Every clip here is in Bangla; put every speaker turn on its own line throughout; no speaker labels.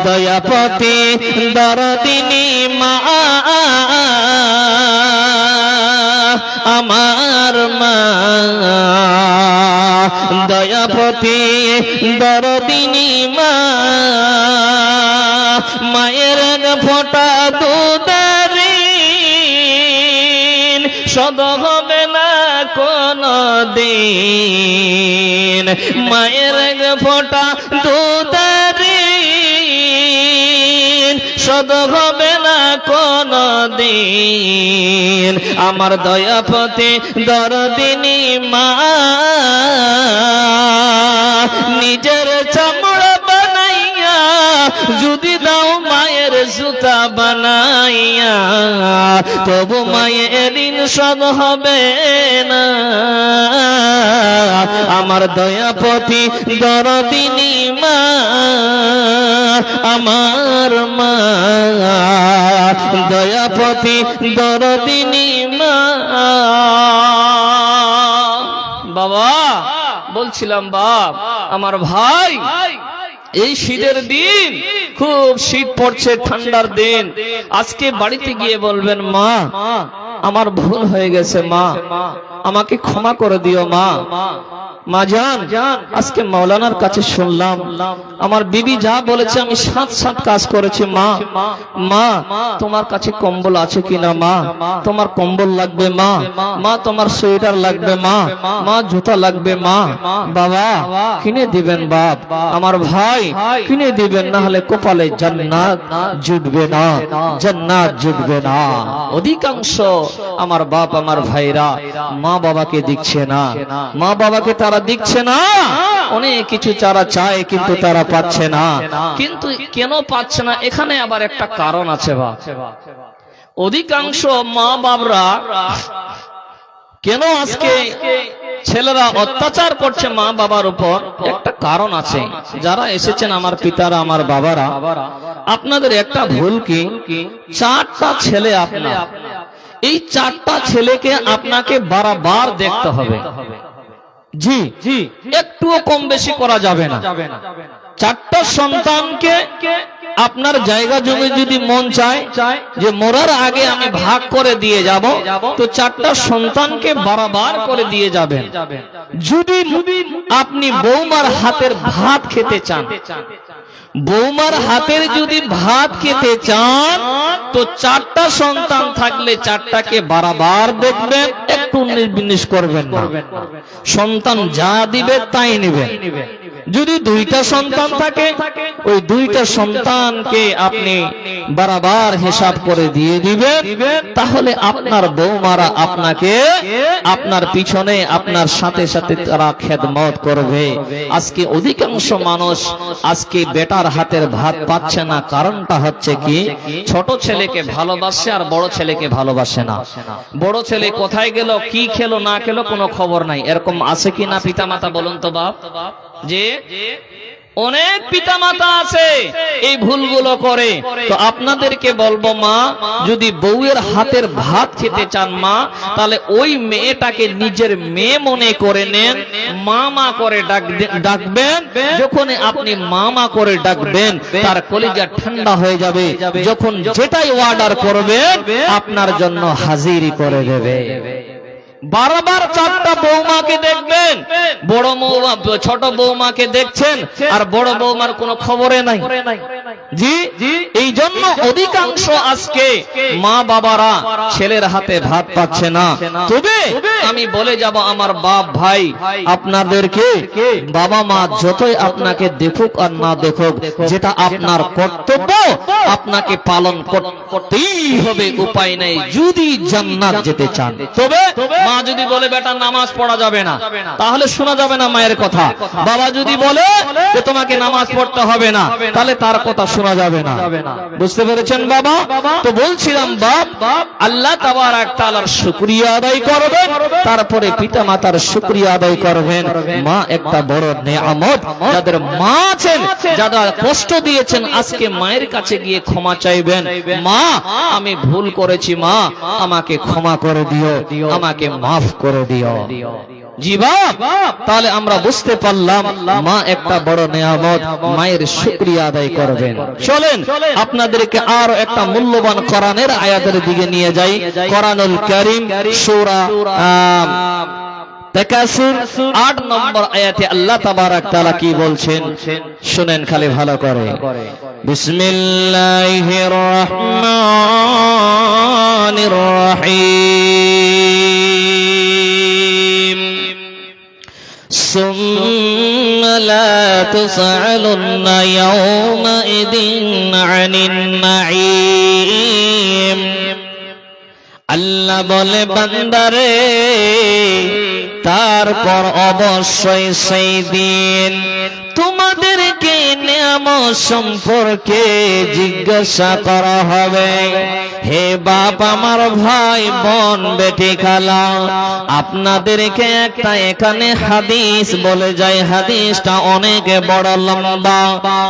দয়াপতি দরদিনী মা আমার মা দয়াপতি দরদিনী মা মায়ের ফোঁটা দুধের শোধ হবে না কোনো দিন মায়ের ফোঁটা দুধের শোধ হবে না কোনো দিন আমার দয়াপতি দরদিনী মা নিজের চামড়া বানাইয়া যদি দাও মায়ের জুতা বানাইয়া তবু মায়ের ঋণ শোধ হবে না আমার দয়াপতি দরদিনী মা আমার মা দয়াপতি দরদিনী মা বাবা বলছিলাম বাপ আমার ভাই এই শীতের দিন খুব শীত পড়ছে ঠান্ডার দিন আজকে বাড়িতে গিয়ে বলবেন মা আমার ভুল হয়ে গেছে মা আমাকে ক্ষমা করে দিও মা মা জান আজকে মাওলানার কাছে শুনলাম আমার বিবি যা বলেছে আমি সাত কাজ করেছি মা মা তোমার কাছে কম্বল আছে কিনা মা তোমার কম্বল লাগবে মা মা তোমার সোয়েটার লাগবে মা মা জুতা লাগবে মা বাবা কিনে দিবেন বাপ আমার ভাই কিনে দিবেন না হলে কপালে জান্নাত জুটবে না জান্নাত জুটবে না অধিকাংশ আমার বাপ আমার ভাইরা মা বাবাকে দিচ্ছে না মা বাবাকে তারা দিচ্ছে না অনেক কিছু তারা চায় কিন্তু তারা পাচ্ছে না কিন্তু কেন পাচ্ছে না এখানে আবার একটা কারণ আছে বাপ অধিকাংশ মা বাবরা কেন আজকে ছেলেরা অত্যাচার করছে মা বাবার উপর একটা কারণ আছে যারা এসেছেন আমার পিতারা আমার বাবারা আপনাদের একটা ভুল কি চারটা ছেলে আপনার এই চারটা ছেলেকে আপনাকে বারবার দেখতে হবে জি জি একটুও কম বেশি করা যাবে না চারটা সন্তানকে আপনার জায়গা জমি যদি মন চায় যে মরার আগে আমি ভাগ করে দিয়ে যাব তো চারটা সন্তানকে বারবার করে দিয়ে যাবেন যদি আপনি বৌমার হাতের ভাত খেতে চান বৌমার হাতের যদি ভাত খেতে চান তো চারটা সন্তান থাকলে চারটাকে বারবার দেখবেন একটু নির্বিন্যাস করবেন না সন্তান যা দিবে তাই নেবেন যদি দুইটা সন্তান থাকে ওই দুইটা সন্তানকে আপনি বারবার হিসাব করে দিয়ে দিবেন তাহলে আপনার বৌমারা আপনাকে আপনার পিছনে আপনার সাথে সাথে তারা খেদমত করবে আজকে অধিকাংশ মানুষ আজকে বেটার হাতের ভাত পাচ্ছে না কারণটা হচ্ছে কি ছোট ছেলেকে ভালোবাসে আর বড় ছেলেকে ভালোবাসে না বড় ছেলে কোথায় গেল কি খেলো না খেলো কোনো খবর নাই এরকম আছে কি না পিতামাতা বলুন তো বাপ যে অনেক পিতামাতা আছে এই ভুলগুলো করে তো আপনাদেরকে বলবো মা যদি বউয়ের হাতের ভাত খেতে চান মা তাহলে ওই মেয়েটাকে নিজের মেয়ে মনে করে নেন মামা করে ডাকবেন যখন আপনি মামা করে ডাকবেন তার কলিজা ঠান্ডা হয়ে যাবে যখন যেটাই অর্ডার করবেন আপনার জন্য হাজিরি করে দেবে বারবার চারটা বৌমাকে দেখবেন বড় বৌমা ছোট বৌমাকে দেখছেন আর বড় বৌমার কোনো খবরে নাই জি এই জন্য অধিকাংশ আজকে মা বাবারা ছেলের হাতে ভাত পাচ্ছে না তবে আমি বলে যাব আমার বাপ ভাই আপনাদেরকে বাবা মা যতই আপনাকে দেখুক আর না দেখুক যেটা আপনার কর্তব্য আপনাকে পালন করতেই হবে উপায় নেই যদি জান্নাত যেতে চান তবে মা যদি বলে বেটা নামাজ পড়া যাবে না তাহলে শোনা যাবে না মায়ের কথা বাবা যদি বলে যে তোমাকে নামাজ পড়তে হবে না তাহলে তার কথা শোনা যাবে না বুঝতে পেরেছেন বাবা তো বলছিলাম বাপ আল্লাহ তাবারক তাআলার শুকরিয়া আদায় করবেন তারপরে পিতামাতার শুকরিয়া আদায় করবেন মা একটা বড় নেয়ামত যাদের মা আছেন যারা কষ্ট দিয়েছেন আজকে মায়ের কাছে গিয়ে ক্ষমা চাইবেন মা আমি ভুল করেছি মা আমাকে ক্ষমা করে দিও আমাকে মাফ করে দিও জি বাপ, তাহলে আমরা বুঝতে পারলাম মা একটা বড় নিয়ামত, মায়ের শুকরিয়া আদায় করবেন। চলেন আপনাদেরকে আরো একটা মূল্যবান কোরআনের আয়াতের দিকে নিয়ে যাই। কোরআনুল কারীম সূরা তাকাসুর 8 নম্বর আয়াতে আল্লাহ তাবারক তাআলা কি বলছেন শুনেন খালি ভালো করে। বিসমিল্লাহির রহমানির রহিম সুম্মা লা তুসআলুনা ইয়াওমাইদিন আনিন নাঈম। আল্লাহ বলে বান্দারে তারপর অবশ্যই সেই দিন তোমাদেরকে নিয়ামত সম্পর্কে জিজ্ঞাসা করা হবে। হে বাপ, আমার ভাই বোন, বেটি খালা, আপনাদেরকে একটা এখানে হাদিস বলে যায়। হাদিসটা অনেক বড় লম্বা,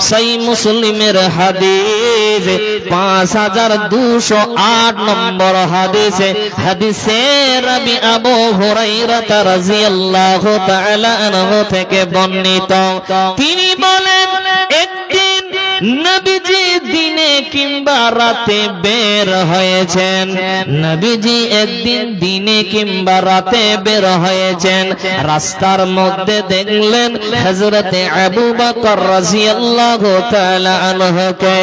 সেই মুসলিমের হাদিস 5208 নম্বর হাদিসে। হাদিসে রাবি আবু হুরায়রা রাদিয়াল্লাহু তাআলা আনহু থেকে বর্ণিত। তিনি বলেন, একদিন নবীজি দিনে কিংবা রাতে বের হয়েছেন। নবীজি একদিন দিনে কিংবা রাতে বের হয়েছেন। রাস্তার মধ্যে দেখলেন হযরতে আবু বকর রাদিয়াল্লাহু তাআলা আনহুকে।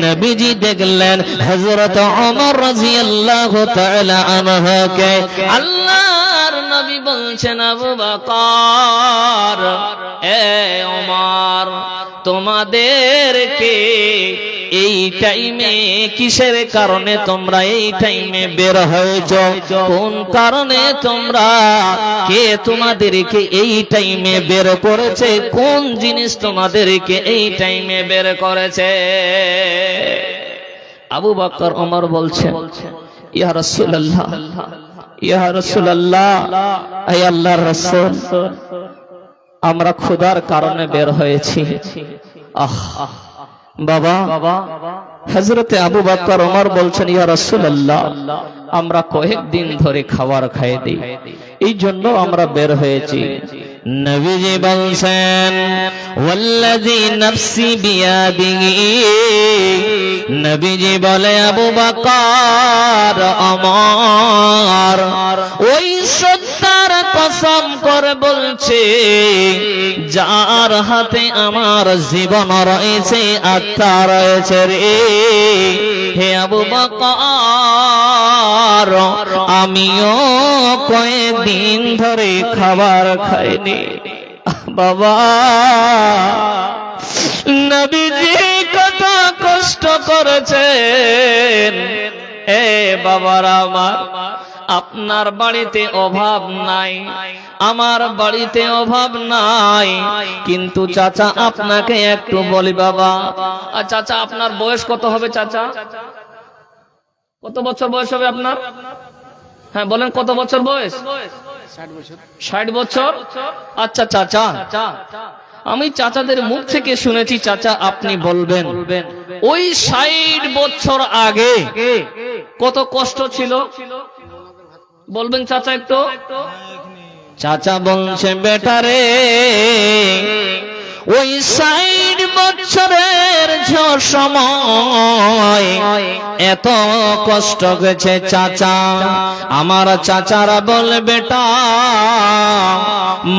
নবীজি দেখলেন হযরত ওমর রাদিয়াল্লাহু তাআলা আনহুকে। আল্লাহর নবী বলছেন, আবু বকর, এ ওমর, তোমাদেরকে এই টাইমে কিসের কারণে তোমরা এই টাইমে বের হয়েছো? কোন কারণে তোমরা, কে তোমাদেরকে এই টাইমে বের করেছে? কোন জিনিস তোমাদেরকে এই টাইমে বের করেছে? আবু বকর ওমর বলছেন, ইয়া রাসূলুল্লাহ, ইয়া রাসূলুল্লাহ, হে আল্লাহর রাসূল, আমরা ক্ষুধার কারণে বের হয়েছি। বাবা, হযরতে আবু বকর ওমর বলছেন, ইয়া রাসূলুল্লাহ, আমরা কয়েকদিন ধরে খাবার খাই দিই, এই জন্য আমরা বের হয়েছি। নবীজি বলছেন, ওয়াল্লাযী নাফসি বিয়াদিহি, নবীজি বলে, আবু বকর ওমর, ওই সত্তার কসম করে বলছে যার হাতে আমার জীবন রয়েছে, আত্মা রয়েছে রে, হে আবু বকর, আমিও কয়েকদিন ধরে খাবার খাইনি। বাবা, নবীজি কত কষ্ট করেছেন। এ বাবারা আমার, আপনার বাড়িতে অভাব নাই, আমার বাড়িতে অভাব নাই, কিন্তু চাচা আপনাকে একটু বলি বাবা, চাচা আপনার বয়স কত হবে? চাচা কত বছর বয়স হবে আপনার? হ্যাঁ বলেন, কত বছর বয়স? 60 বছর। আচ্ছা চাচা, আমি চাচাদের মুখ থেকে শুনেছি, চাচা আপনি বলবেন ওই 60 বছর আগে কত কষ্ট ছিল, বলবেন চাচা একটু। চাচা বলছে, বেটারে, ওই 60 বছরের সময় এত কষ্ট গেছে চাচা। আমার চাচারা বলে, বেটা,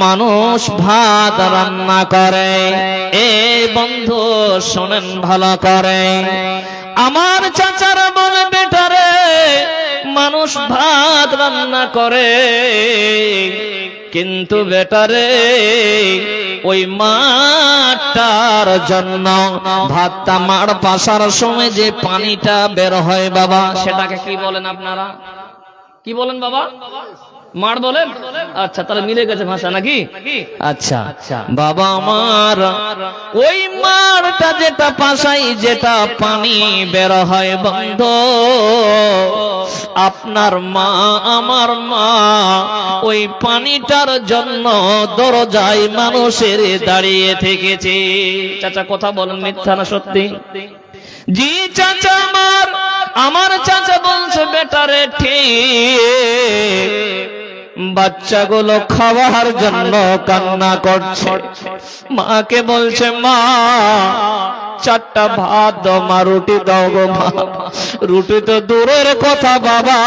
মানুষ ভাত রান্না করে, এই বন্ধু শোনেন ভালো করে, আমার চাচারা বলে, বেটারে, মানুষ ভাত রান্না করে, কিন্তু বেটারে ওই মাঠটার জন্য, ভাতটা মাড় পাশার সময় যে পানিটা বের হয় বাবা, সেটাকে কি বলেন আপনারা? কি বলেন বাবা? মার বলেন? আচ্ছা, তাহলে মিলে গেছে ভাষা নাকি? আচ্ছা বাবা আমার, ওই মারটা যেটা পাশাই, যেটা পানি বের হয় বন্ধ, আপনার মা আমার মা ওই পানিটার জন্য দরজায় মানুষের দাঁড়িয়ে থেকেছে। চাচা কথা বলেন, মিথ্যা না সত্যি? জি চাচা আমার চাচা বলছে, বেটারে ঠিক, বাচ্চাগুলো খাওয়ার জন্য কান্না করছে। মাকে বলছে, মা 4টা ভাত দাও, মা রুটি দাও গো মা। রুটি তো দূরের কথা বাবা,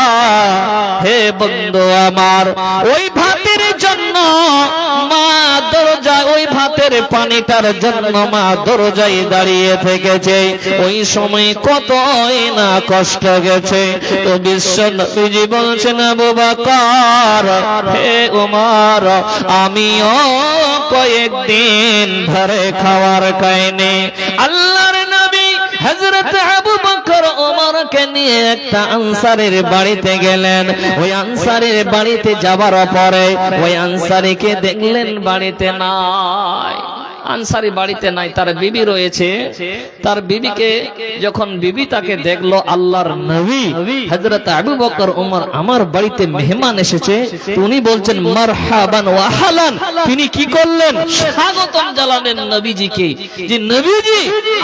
হে বন্ধু আমার, ওই ভাতের জন্য মা দরজায়, ওই ভাতের পানিটার জন্য মা দরজায় দাঁড়িয়ে থেকেছে। ওই সময় কতই না কষ্ট গেছে। তো বিশ্ব নবীজি বলছেন, আবু বকর, হে ওমর, আমিও কয়েকদিন ধরে খাবার খাইনি। আল্লাহর নবী হযরত আবু বকর ওমরকে নিয়ে একটা আনসারীর বাড়িতে গেলেন। ওই আনসারীর বাড়িতে যাবার পরে ওই আনসারীকে দেখলেন বাড়িতে নাই। আনসারী বাড়িতে নাই, তার বিবি রয়েছে। তার বিবিকে যখন বিবি তাকে দেখলো, আল্লাহর নবী হযরত আবু বকর ওমর আমার বাড়িতে মেহমান এসেছে, উনি বলছেন মারহাবান ওয়া আহলান। তিনি কি করলেন? স্বাগতম জানালেন নবীজিকে, যে নবীজি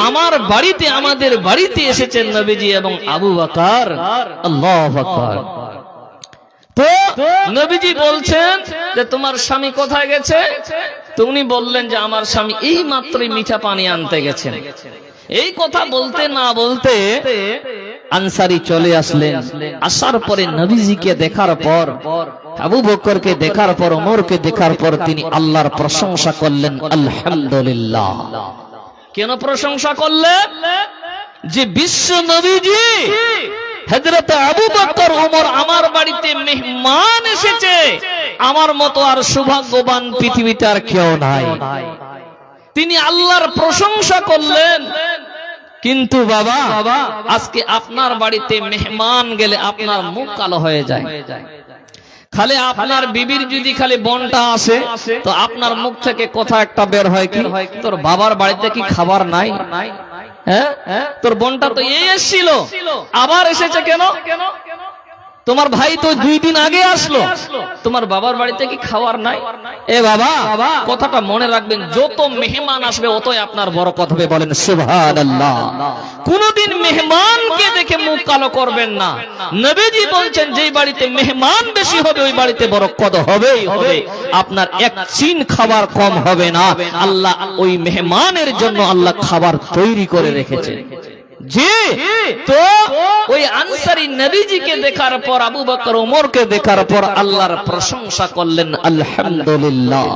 আমার বাড়িতে, আমাদের বাড়িতে এসেছেন নবীজি এবং আবু বকর। আল্লাহু আকবার। তো নবীজি বলছেন যে তোমার স্বামী কোথায় গেছে? তো উনি বললেন যে আমার স্বামী এই মাত্রই মিঠা পানি আনতে গেছেন। এই কথা বলতে না বলতে আনসারী চলে আসলেন। আসার পরে নবীজিকে দেখার পর, আবু বকরকে দেখার পর, ওমরকে দেখার পর তিনি আল্লাহর প্রশংসা করলেন, আলহামদুলিল্লাহ। কেন প্রশংসা করলেন? যে বিশ্ব নবীজি হযরত আবু বকর ওমর আমার বাড়িতে মেহমান এসেছে, আমার মতো আর সৌভাগ্যবান পৃথিবীতে আর কেউ নাই। তিনি আল্লাহর প্রশংসা করলেন। কিন্তু বাবা, আজকে আপনার বাড়িতে মেহমান গেলে আপনার মুখ কালো হয়ে যায়। খালি আপনার বিবির যদি খালি বোনটা আসে, তো আপনার মুখ থেকে কথা একটা বের হয়, কি তোর বাবার বাড়িতে কি খাবার নাই? হ্যাঁ, তোর বোনটা তো এই এসেছিল, আবার এসেছে কেন? তোমার ভাই তো 2 দিন আগে আসলো, তোমার বাবার বাড়িতে কি খাবার নাই? এ বাবা, কথাটা মনে রাখবেন, যত মেহমান আসবে অতই আপনার বরকত হবে। বলেন সুবহানাল্লাহ। কোনদিন মেহমানকে দেখে মুখ কালো করবেন না। নবীজি বলছেন যেই বাড়িতে মেহমান বেশি হবে ওই বাড়িতে বরকত হবেই হবে। আপনার এক চিন খাবার কম হবে না। আল্লাহ ওই মেহমানের জন্য আল্লাহ খাবার তৈরি করে রেখেছে। জি, তো ওই আনসারী নবীজিকে দেখার পর, আবু বকর ওমরকে দেখার পর আল্লাহর প্রশংসা করলেন, আলহামদুলিল্লাহ।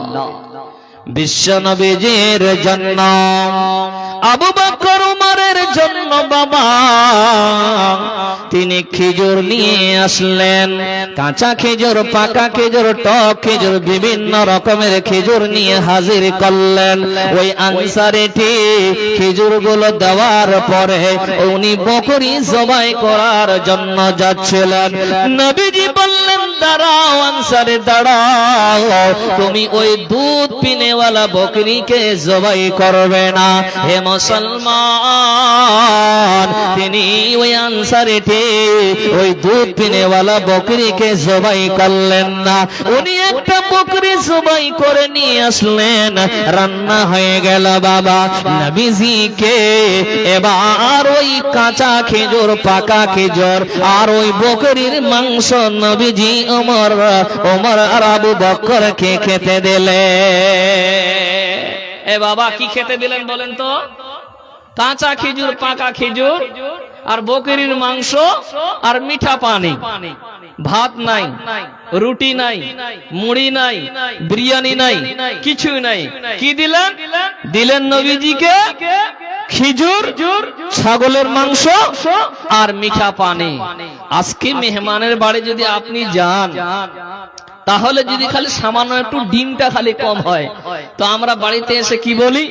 বিশ্ব নবীজির জন্য, আবু বকর ওমরের জন্য বাবা তিনি খেজুর নিয়ে আসলেন। কাঁচা খেজুর, পাকা খেজুর, টক খেজুর, বিভিন্ন রকমের খেজুর নিয়ে হাজির করলেন। ওই আনসারীটি খেজুরগুলো দেওয়ার পরে উনি বকরি জবাই করার জন্য যাচ্ছিলেন। নবীজি বললেন, দাঁড়াও আনসারী, দাঁড়াও, তুমি ওই দুধ পিনেওয়ালা বকরিকে জবাই করবে না। হে মুসলমান, তিনি ওই আনসারীটি ওই দুধ পিনেওয়ালা বকরিকে জবাই করলেন না। উনি একটা বকরি জবাই করে নিয়ে আসলেন, রান্না হয়ে গেল বাবা। নবীজিকে এবার ওই কাঁচা খেজুর, পাকা খেজুর আর ওই বকরির মাংস নবীজি ওমর আর আবু বকরকে খেতে দিলে। এ বাবা, কি খেতে দিলেন বলেন তো? কাঁচা খেজুর, পাকা খেজুর আর বকরির মাংস আর মিঠা পানি। ভাত নাই, রুটি নাই, মুড়ি নাই, বিরিয়ানি নাই, কিছু নাই। কি দিলেন? দিলেন নবীজিকে খেজুর, ছাগলের মাংস আর মিঠা পানি। আজকে মেহমানের বাড়ি যদি আপনি যান, তাহলে যদি খালি সামান্য একটু ডিমটা খালি কম হয়, তো আমরা বাড়িতে এসে কি বলি?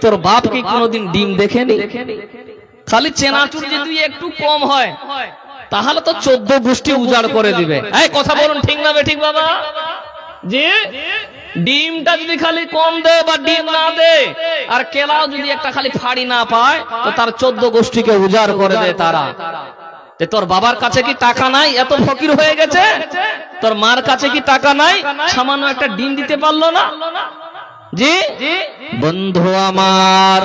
তোর বাপ কি কোনোদিন ডিম দেখেনি? খালি চেনাচুর যদি একটু কম হয়, তাহলে তো 14 গোষ্ঠী উজাড় করে দিবে। এই কথা বলুন, ঠিক না বেঠিক বাবা? যে ডিমটা যদি খালি কম দেয় বা ডিম না দেয়, আর কেলাও যদি একটা খালি ফাড়ি না পায়, তো তার 14 গোষ্ঠীকে উজাড় করে দেয় তারা। তোর বাবার কাছে কি টাকা নাই, এত ফকির হয়ে গেছে? তোর মার কাছে কি টাকা নাই, সামান্য একটা ডিম দিতে পারলো না? জি বন্ধু আমার,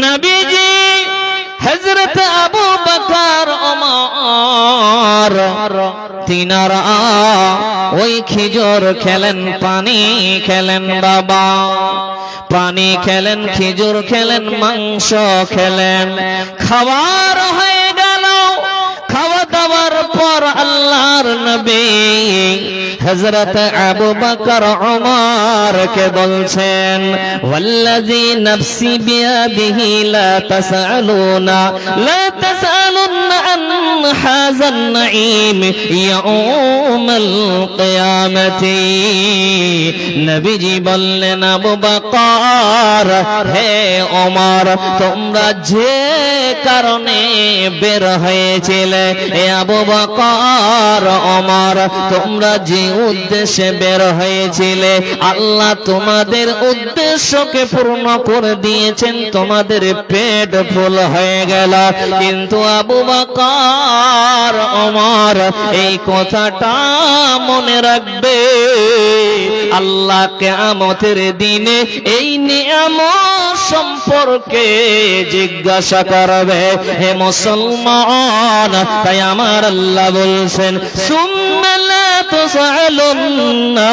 নবীজি হযরত আবু বকর ওমর তিনারা ওই খেজুর খেলেন, পানি খেলেন বাবা, পানি খেলেন, খেজুর খেলেন, মাংস খেলেন। খাবার হয়ে গেল। খাওয়া দাওয়ার পর আল্লাহর নবী হযরত আবু বকর ওমর কে বলছেন, ওয়াল্লাযী নাফসি বিয়াদিহি লা তাসআলুনা আন হাযান নাঈম ইয়াউমাল কিয়ামতি। নবীজি বললেন, আবু বকর, হে ওমর, তোমরা যে কারণে বের হয়েছিলে, এ আবু বকর, ওমর, তোমরা যে উদ্দেশ্যে বের হয়েছিলে, আল্লাহ তোমাদের উদ্দেশ্যকে পূর্ণ করে দিয়েছেন, তোমাদের পেট ফুল হয়ে গেল। কিন্তু আবু বকর, ওমর, এই কথাটা মনে রাখবে, আল্লাহ কিয়ামতের দিনে এই নিয়ামত সম্পর্কে জিজ্ঞাসা করবে। হে মুসলমান, তাই আমার আল্লাহ বলছেন, সুম্মা লা তুসআলুন্না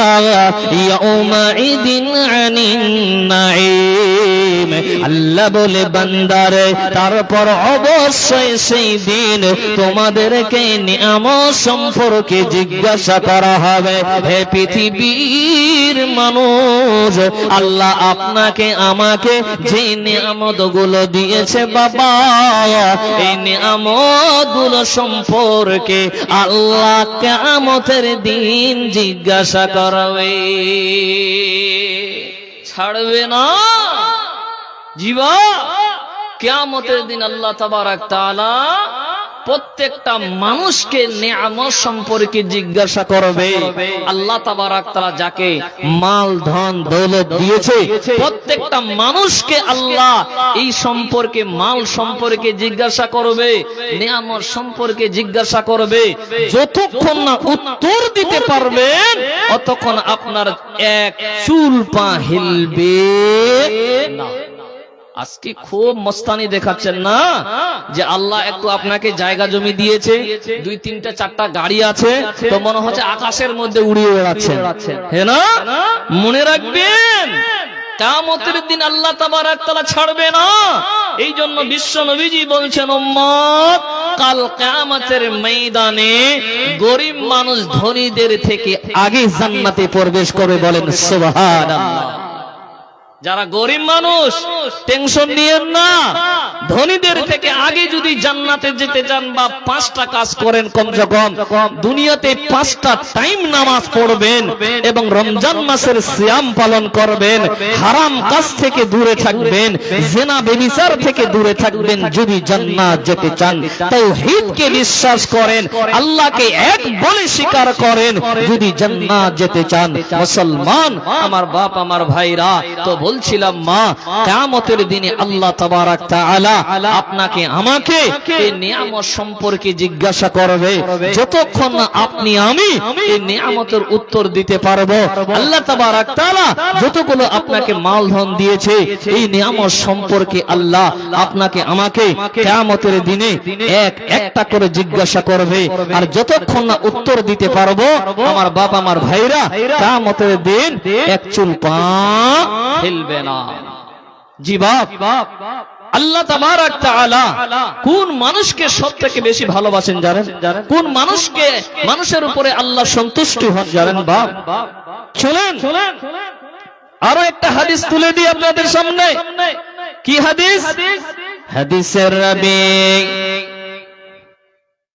ইয়াউমাইদিন আনিন নাঈম। আল্লাহ বলে, বান্দারে, তারপর অবশ্যই সেই দিন তোমাদেরকে নিয়ামত সম্পর্কে জিজ্ঞাসা করা হবে। হে পৃথিবীর মানুষ, আল্লাহ আপনাকে আমাকে যে নিয়ামতগুলো দিয়েছে বাবা, এই নিয়ামতগুলো সম্পর্কে আল্লাহ কিয়ামতের দিন জিজ্ঞাসা করবে, ছাড়বে না। জীবা, কিয়ামতের দিন আল্লাহ তাবারক তাআলা প্রত্যেকটা মানুষকে নিয়ামত সম্পর্কে জিজ্ঞাসা করবে। আল্লাহ তাবারক তাআলা যাকে মাল ধন দৌলত দিয়েছে, প্রত্যেকটা মানুষকে আল্লাহ এই সম্পর্কে, মাল সম্পর্কে জিজ্ঞাসা করবে, নিয়ামত সম্পর্কে জিজ্ঞাসা করবে। যতক্ষণ না উত্তর দিতে পারবেন, ততক্ষণ আপনার এক চুল পা হিলবে না। আজকে খুব মস্তানি দেখাচ্ছেন না, যে আল্লাহ একটু আপনাকে জায়গা জমি দিয়েছে, 2, 3, 4টা গাড়ি আছে, তো মনে হচ্ছে আকাশের মধ্যে উড়িয়ে বেড়াচ্ছেন, হ্যাঁ না? মনে রাখবেন, কিয়ামতের দিন আল্লাহ তাবারক তাআলা ছাড়বে না। এই জন্য বিশ্ব নবীজি বলছেন, উম্মত, কাল কিয়ামতের ময়দানে গরিব মানুষ ধনীদের থেকে আগে জান্নাতে প্রবেশ করবে। বলেন সুবহানাল্লাহ। যারা গরিব মানুষ, টেনশন নিয়েন না, ধনীদের থেকে আগে যদি জান্নাতে যেতে চান, বা 5টা কাজ করেন কমসে কম, দুনিয়াতে 5টা টাইম নামাজ পড়বেন এবং রমজান মাসের সিয়াম পালন করবেন, হারাম কাজ থেকে দূরে থাকবেন, জিনা ব্যভিচার থেকে দূরে থাকবেন, যদি জান্নাত যেতে চান, তাওহীদকে বিশ্বাস করেন, আল্লাহকে এক বলে স্বীকার করেন, যদি জান্নাত যেতে চান। মুসলমান আমার বাপ, আমার ভাইরা, তো বলছিলাম, মা, কিয়ামতের দিনে আল্লাহ তাবারক তাআলা আপনাকে আমাকে এই নিয়ামত সম্পর্কে জিজ্ঞাসা করবে। যতক্ষণ না আপনি আমি এই নিয়ামতের উত্তর দিতে পারবো, আল্লাহ তাবারক তাআলা যতগুলো আপনাকে মাল ধন দিয়েছে, এই নিয়ামত সম্পর্কে আল্লাহ আপনাকে আমাকে কিয়ামতের দিনে একটা করে জিজ্ঞাসা করবে। আর যতক্ষণ না উত্তর দিতে পারবো, আমার বাপ, আমার ভাইরা, কিয়ামতের দিন এক চুল পা হিলবে না। জি বাপ, আল্লাহ তাবারক তাআলা কোন মানুষকে সবথেকে বেশি ভালোবাসেন জানেন? কোন মানুষকে, মানুষের উপরে আল্লাহ সন্তুষ্ট হন জানেন বাপ? চলেন আরো একটা হাদিস তুলে দিই আপনাদের সামনে। কি হাদিস? হাদিসের রাবী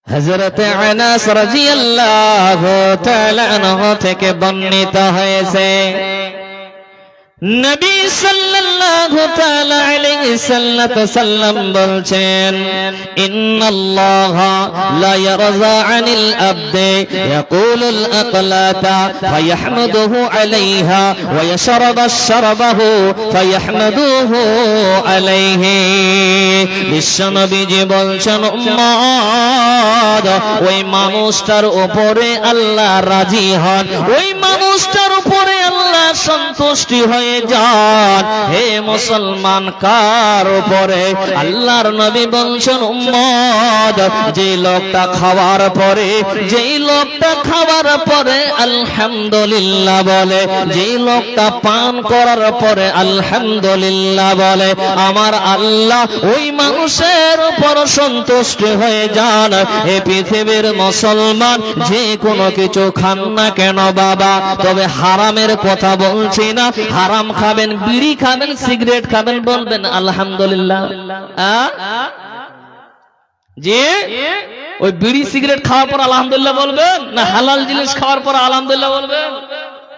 হযরত আনাস রাদিয়াল্লাহু তাআলা আনহু থেকে বর্ণিত হয়েছে, নবী সাল্লাল্লাহু তাআলা আলাইহি সাল্লাম বলছেন, ইন্নাল্লাহা লা ইয়ারযা আনিল আবদি ইয়াকুলুল আকলাতা ফায়াহমাদুহু আলাইহা ওয়া ইয়াশরাবু শারবাহু ফায়াহমাদুহু আলাইহি। বিশ্বনবীজি বলছেন, উম্মত, ওই মানুষটার উপরে আল্লাহ রাজি হন, ওই মানুষটার উপরে আল্লাহ আল্লাহ সন্তুষ্টি হয়ে যান। হে মুসলমান, কার উপরে? আল্লাহর নবী বলছেন, উম্মত, যে লোকটা খাওয়ার পরে আলহামদুলিল্লাহ বলে, যে লোকটা পান করার পরে আলহামদুলিল্লাহ বলে, আমার আল্লাহ ওই মানুষের উপর সন্তুষ্ট হয়ে যান। এ পৃথিবীর মুসলমান, যে কোনো কিছু খান না কেন বাবা, তবে হারামের কথা বলছি না। হারাম খাবেন, বিড়ি খাবেন, সিগারেট খাবেন, বলবেন আলহামদুলিল্লাহ। যে ওই বিড়ি সিগারেট খাওয়ার পর আলহামদুলিল্লাহ বলবেন, না হালাল জিনিস খাওয়ার পর আলহামদুলিল্লাহ বলবেন?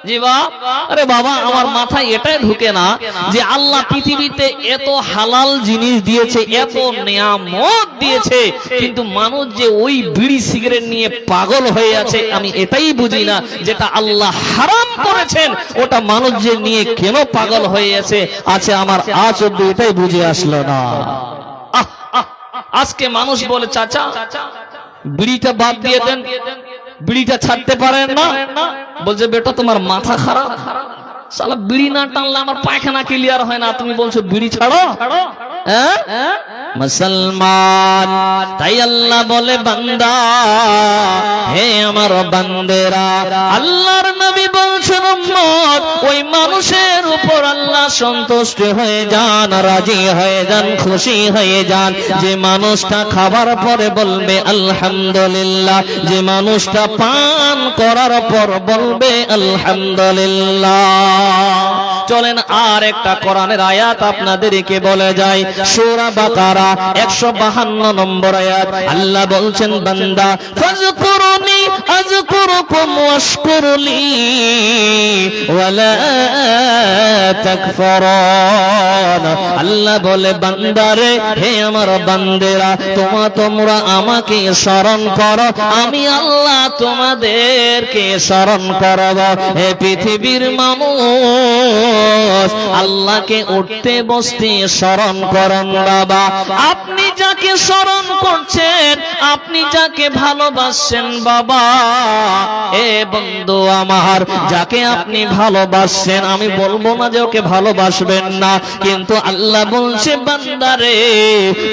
জি বাপ, আরে বাবা, আমার মাথায় এটাই ঢুকে না যে আল্লাহ পৃথিবীতে এত হালাল জিনিস দিয়েছে, এত নিয়ামত দিয়েছে, কিন্তু মানুষ যে ওই বিড়ি সিগারেট নিয়ে পাগল হয়ে আছে, আমি এটাই বুঝি না। যেটা আল্লাহ হারাম করেছেন ওটা মানুষ যে নিয়ে কেন পাগল হয়ে আছে আমার আজ অব্দি এটাই বুঝে আসলো না। আজকে মানুষ বলে, চাচা বিড়িটা বাদ দিয়ে দেন, বিড়িটা ছাড়তে পারেন না। বলছে, বেটা তোমার মাথা খারাপ, শালা বিড়ি না টানলে আমার পায়খানা ক্লিয়ার হয় না, তুমি বলছো বিড়ি ছাড়ো? মুসলমান, তাই আল্লাহ বলে, বান্দা, হে আমার বান্দেরা, আল্লাহর নবী বলছেন, উম্মত, ওই মানুষের উপর আল্লাহ সন্তুষ্ট হয়ে যান, রাজি হয়ে যান, খুশি হয়ে যান, যে মানুষটা খাবার পরে বলবে আলহামদুলিল্লাহ, যে মানুষটা পান করার পর বলবে আলহামদুলিল্লাহ। চলেন আর একটা কোরআনের আয়াত আপনাদেরকে বলে যায়, সূরা বাকারা 152 নম্বর আয়াত। আল্লাহ বলছেন, বান্দা, ফাযকুরুনি আযকুরুকুম ওয়াশকুরুলি ওয়ালা তাকফুরুন। আল্লাহ বলে, বান্দারে, হে আমার বান্দেরা, তোমরা আমাকে স্মরণ করো, আমি আল্লাহ তোমাদেরকে স্মরণ করব। হে পৃথিবীর মানুষ, আল্লাহকে উঠতে বসতে স্মরণ করেন বাবা। আপনি যাকে স্মরণ করছেন, আপনি যাকে ভালোবাসছেন বাবা, এ বন্ধু আমার, যাকে আপনি ভালোবাসছেন, আমি বলবো না যে ওকে ভালোবাসবেন না, কিন্তু আল্লাহ বলছে, বান্দারে,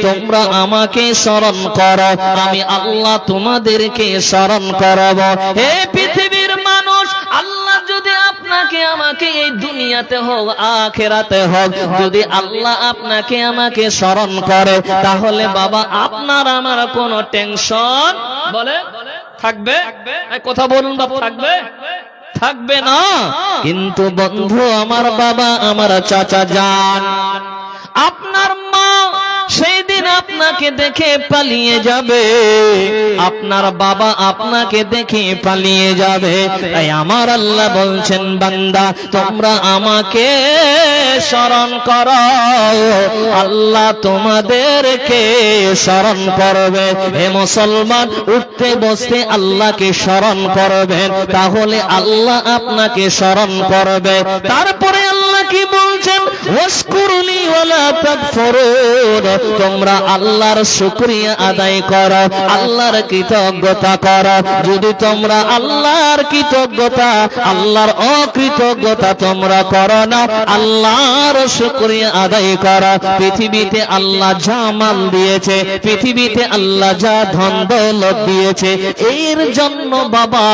তোমরা আমাকে স্মরণ করো, আমি আল্লাহ তোমাদেরকে স্মরণ করব। হে পৃথিবীর মানুষ, আল্লাহ যদি আপনাকে আমাকে এই দুনিয়াতে হোক আখিরাতে হোক, যদি আল্লাহ আপনাকে আমাকে স্মরণ করে, তাহলে বাবা আপনার আমার কোনো টেনশন বলে থাকবে? কথা বলুন বাবা, থাকবে? থাকবে না। কিন্তু বন্ধু আমার, বাবা আমার, চাচা যান, আপনার মা সেই দিন আপনাকে দেখে পালিয়ে যাবে, আপনার বাবা আপনাকে দেখে পালিয়ে যাবে। তাই আমার আল্লাহ বলছেন, বান্দা, তোমরা আমাকে স্মরণ করো, আল্লাহ তোমাদেরকে স্মরণ করবে। হে মুসলমান, উঠতে বসতে আল্লাহকে স্মরণ করবেন, তাহলে আল্লাহ আপনাকে স্মরণ করবে। তারপরে আল্লাহ কি বলছেন, ওয়াশকুরুলি ওয়ালা তাকফুরুন, তোমরা আল্লাহর শুকরিয়া আদায় করো, আল্লাহর কৃতজ্ঞতা করো। যদি তোমরা আল্লাহর কৃতজ্ঞতা, আল্লাহর অকৃতজ্ঞতা তোমরা করো না, আল্লাহর শুকরিয়া আদায় করো, পৃথিবীতে আল্লাহ যা মাল দিয়েছে, পৃথিবীতে আল্লাহ যা ধন দৌলত দিয়েছে, এর জন্য বাবা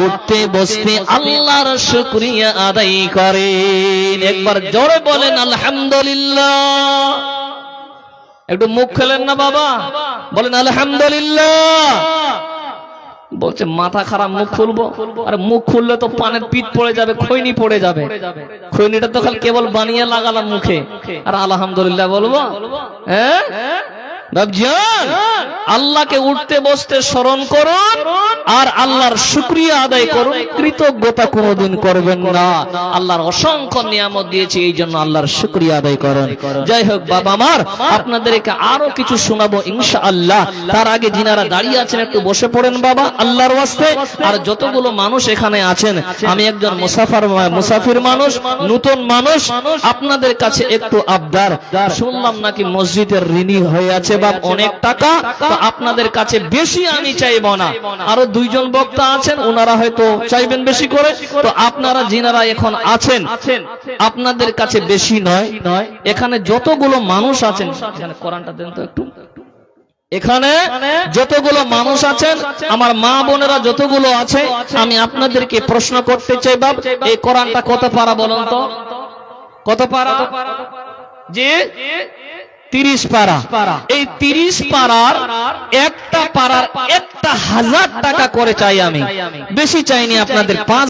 উঠতে বসতে আল্লাহর শুকরিয়া আদায় করেন। একবার জোরে বলেন আলহামদুলিল্লাহ। একটু মুখ খেলেন না বাবা, বলেন আলহামদুলিল্লাহ। বলছে মাথা খারাপ, মুখ খুলবো। আরে মুখ খুললে তো পানের পিঠ পড়ে যাবে, খৈনি পড়ে যাবে। খৈনিটা তো খালি কেবল বানিয়ে লাগালাম মুখে, আর আলহামদুলিল্লাহ বলবো? হ্যাঁ বাবজান, আল্লাহকে উঠতে বসতে স্মরণ করুন আর আল্লাহর শুকরিয়া আদায় করুন, কৃতজ্ঞতা কোনোদিন করবেন না। আল্লাহর অসংখ্য নিয়ামত দিয়েছে, এই জন্য আল্লাহর শুকরিয়া আদায় করুন। যাই হোক বাবা আমার, আপনাদেরকে আরো কিছু শোনাবো ইনশাআল্লাহ। তার আগে যিনারা দাঁড়িয়ে আছেন একটু বসে পড়েন বাবা আল্লাহর ওয়াস্তে। আর যতগুলো মানুষ এখানে আছেন, আমি একজন মুসাফির মানুষ, নতুন মানুষ, আপনাদের কাছে একটু আবদার। শুনলাম নাকি মসজিদের ঋণী হয়ে আছে বাপ অনেক টাকা, তো আপনাদের কাছে বেশি আমি চাইবো না, আরো দুইজন বক্তা আছেন, ওনারা হয়তো চাইবেন বেশি করে। তো আপনারা যিনারা এখন আছেন, আপনাদের কাছে বেশি নয়, এখানে যতগুলো মানুষ আছেন, এখানে কোরআনটা দেন তো একটু। এখানে যতগুলো মানুষ আছেন, আমার মা বোনেরা যতগুলো আছে, আমি আপনাদেরকে প্রশ্ন করতে চাই, বাপ এই কোরআনটা কত পারা বলুন তো? কত পারা? যে 30 পারা। এই 30 পারার একটা পারার 1000 টাকা করে চাই আমি, বেশি চাইনি আপনাদের। 5